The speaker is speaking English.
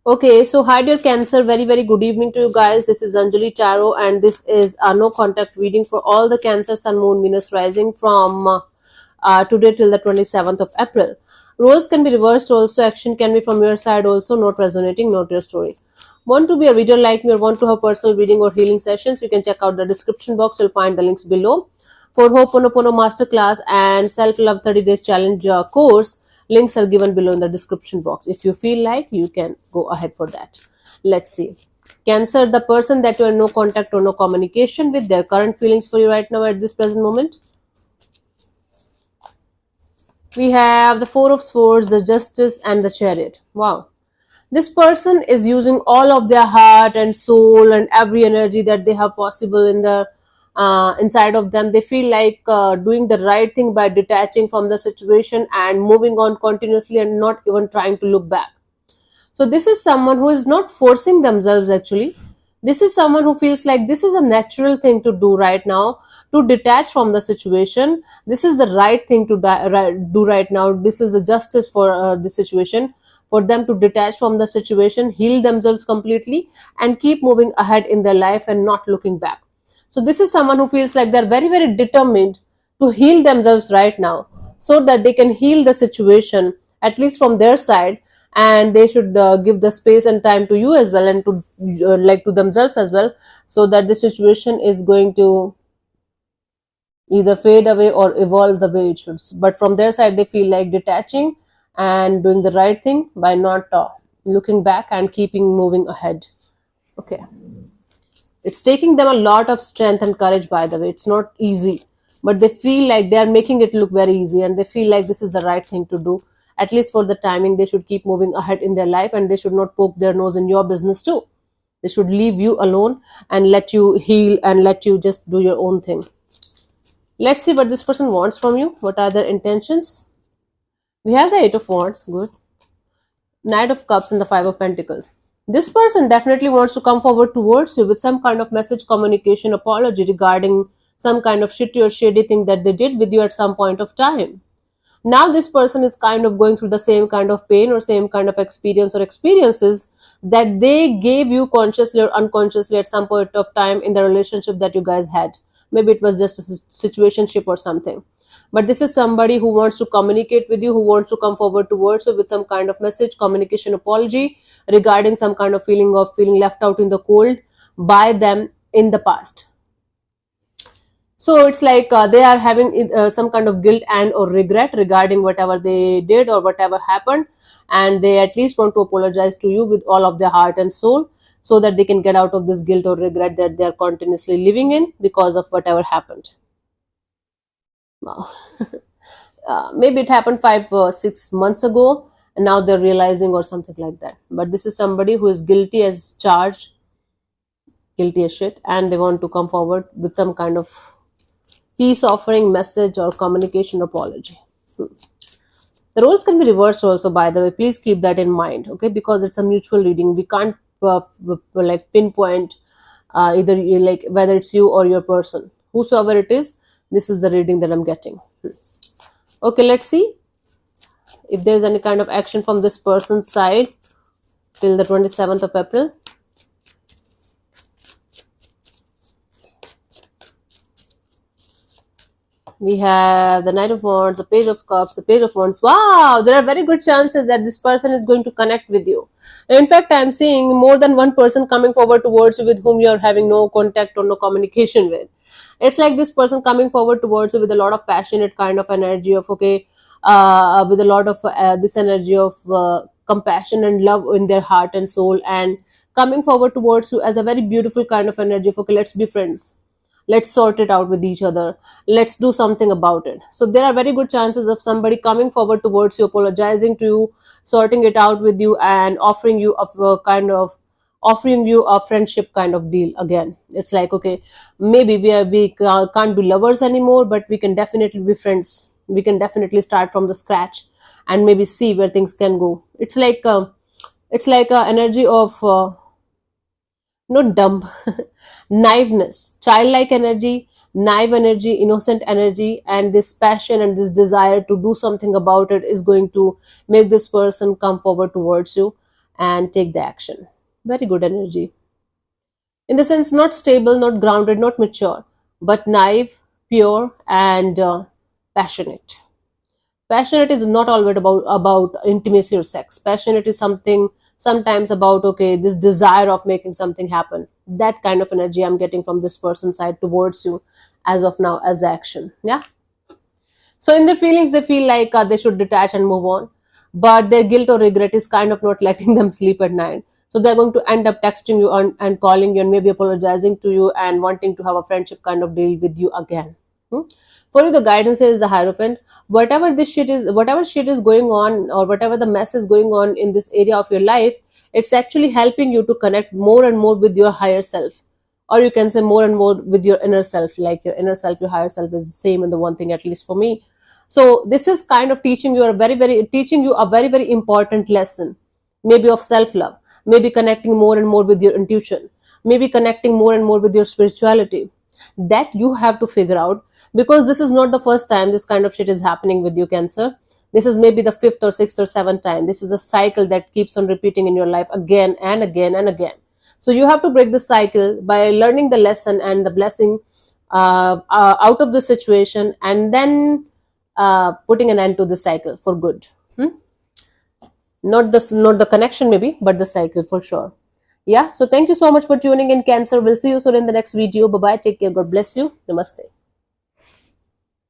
Okay, so hi dear Cancer, very very good evening to you guys. This is Anjali Tarot, and this is a no contact reading for all the Cancer Sun Moon Venus rising from today till the 27th of April. Roles can be reversed also, action can be from your side also, not resonating, not your story. Want to be a reader like me or want to have personal reading or healing sessions? You can check out the description box. You'll find the links below. For Ho'oponopono Masterclass and Self Love 30 Days Challenge course, links are given below in the description box. If you feel like, you can go ahead for that. Let's see. Cancer, the person that you are no contact or no communication with, their current feelings for you right now at this present moment. We have the Four of Swords, the Justice, and the Chariot. Wow. This person is using all of their heart and soul and every energy that they have possible in the inside of them. They feel like doing the right thing by detaching from the situation and moving on continuously and not even trying to look back. So this is someone who is not forcing themselves actually. This is someone who feels like this is a natural thing to do right now, to detach from the situation. This is the right thing to do right now. This is the justice for the situation, for them to detach from the situation, heal themselves completely, and keep moving ahead in their life and not looking back. So this is someone who feels like they're very very determined to heal themselves right now, so that they can heal the situation at least from their side, and they should give the space and time to you as well, and to like to themselves as well, so that the situation is going to either fade away or evolve the way it should. But from their side, they feel like detaching and doing the right thing by not looking back and keeping moving ahead. Okay, it's taking them a lot of strength and courage, by the way. It's not easy, but they feel like they are making it look very easy, and they feel like this is the right thing to do. At least for the timing, they should keep moving ahead in their life, and they should not poke their nose in your business too. They should leave you alone and let you heal and let you just do your own thing. Let's see what this person wants from you. What are their intentions? We have the Eight of Wands. Good. Knight of Cups and the Five of Pentacles. This person definitely wants to come forward towards you with some kind of message, communication, apology regarding some kind of shitty or shady thing that they did with you at some point of time. Now this person is kind of going through the same kind of pain or same kind of experience or experiences that they gave you consciously or unconsciously at some point of time in the relationship that you guys had. Maybe it was just a situationship or something, but this is somebody who wants to communicate with you, who wants to come forward towards you with some kind of message, communication, apology regarding some kind of feeling of feeling left out in the cold by them in the past. So it's like they are having some kind of guilt and or regret regarding whatever they did or whatever happened, and they at least want to apologize to you with all of their heart and soul, so that they can get out of this guilt or regret that they are continuously living in because of whatever happened. Wow. Maybe it happened 5 or 6 months ago, and now they're realizing or something like that. But this is somebody who is guilty as charged, guilty as shit, and they want to come forward with some kind of peace offering, message, or communication apology. The roles can be reversed also, by the way. Please keep that in mind, okay? Because it's a mutual reading. We can't like pinpoint either like whether it's you or your person. Whosoever it is, this is the reading that I'm getting. Okay, let's see if there's any kind of action from this person's side till the 27th of April. We have the Knight of Wands, the Page of Cups, the Page of Wands. Wow, there are very good chances that this person is going to connect with you. In fact, I'm seeing more than one person coming forward towards you with whom you're having no contact or no communication with. It's like this person coming forward towards you with a lot of passionate kind of energy of, okay, with a lot of this energy of compassion and love in their heart and soul, and coming forward towards you as a very beautiful kind of energy of, okay, let's be friends, let's sort it out with each other, let's do something about it. So there are very good chances of somebody coming forward towards you, apologizing to you, sorting it out with you, and offering you a kind of offering you a friendship kind of deal again. It's like, okay, maybe we can't be lovers anymore, but we can definitely be friends. We can definitely start from the scratch and maybe see where things can go. It's like a energy of not dumb, naiveness, childlike energy, naive energy, innocent energy, and this passion and this desire to do something about it is going to make this person come forward towards you. and take the action. Very good energy. In the sense, not stable, not grounded, not mature, but naive, pure, and passionate. Passionate is not always about intimacy or sex. Passionate is something sometimes about, okay, this desire of making something happen. That kind of energy I'm getting from this person's side towards you as of now, as the action. Yeah. So in their feelings, they feel like they should detach and move on, but their guilt or regret is kind of not letting them sleep at night. So they're going to end up texting you and calling you and maybe apologizing to you and wanting to have a friendship kind of deal with you again. Hmm? For you, the guidance here is the Hierophant. Whatever shit is going on, or whatever the mess is going on in this area of your life, it's actually helping you to connect more and more with your higher self, or you can say more and more with your inner self. Like your inner self, your higher self is the same in the one thing, at least for me. So this is kind of teaching you a very important lesson, maybe of self love, maybe connecting more and more with your intuition, maybe connecting more and more with your spirituality. That you have to figure out, because this is not the first time this kind of shit is happening with you, Cancer. This is maybe the fifth or sixth or seventh time. This is a cycle that keeps on repeating in your life again and again and again. So you have to break the cycle by learning the lesson and the blessing out of the situation, and then putting an end to the cycle for good. Hmm? Not the connection maybe, but the cycle for sure. Yeah. So thank you so much for tuning in, Cancer. We'll see you soon in the next video. Bye bye. Take care. God bless you. Namaste.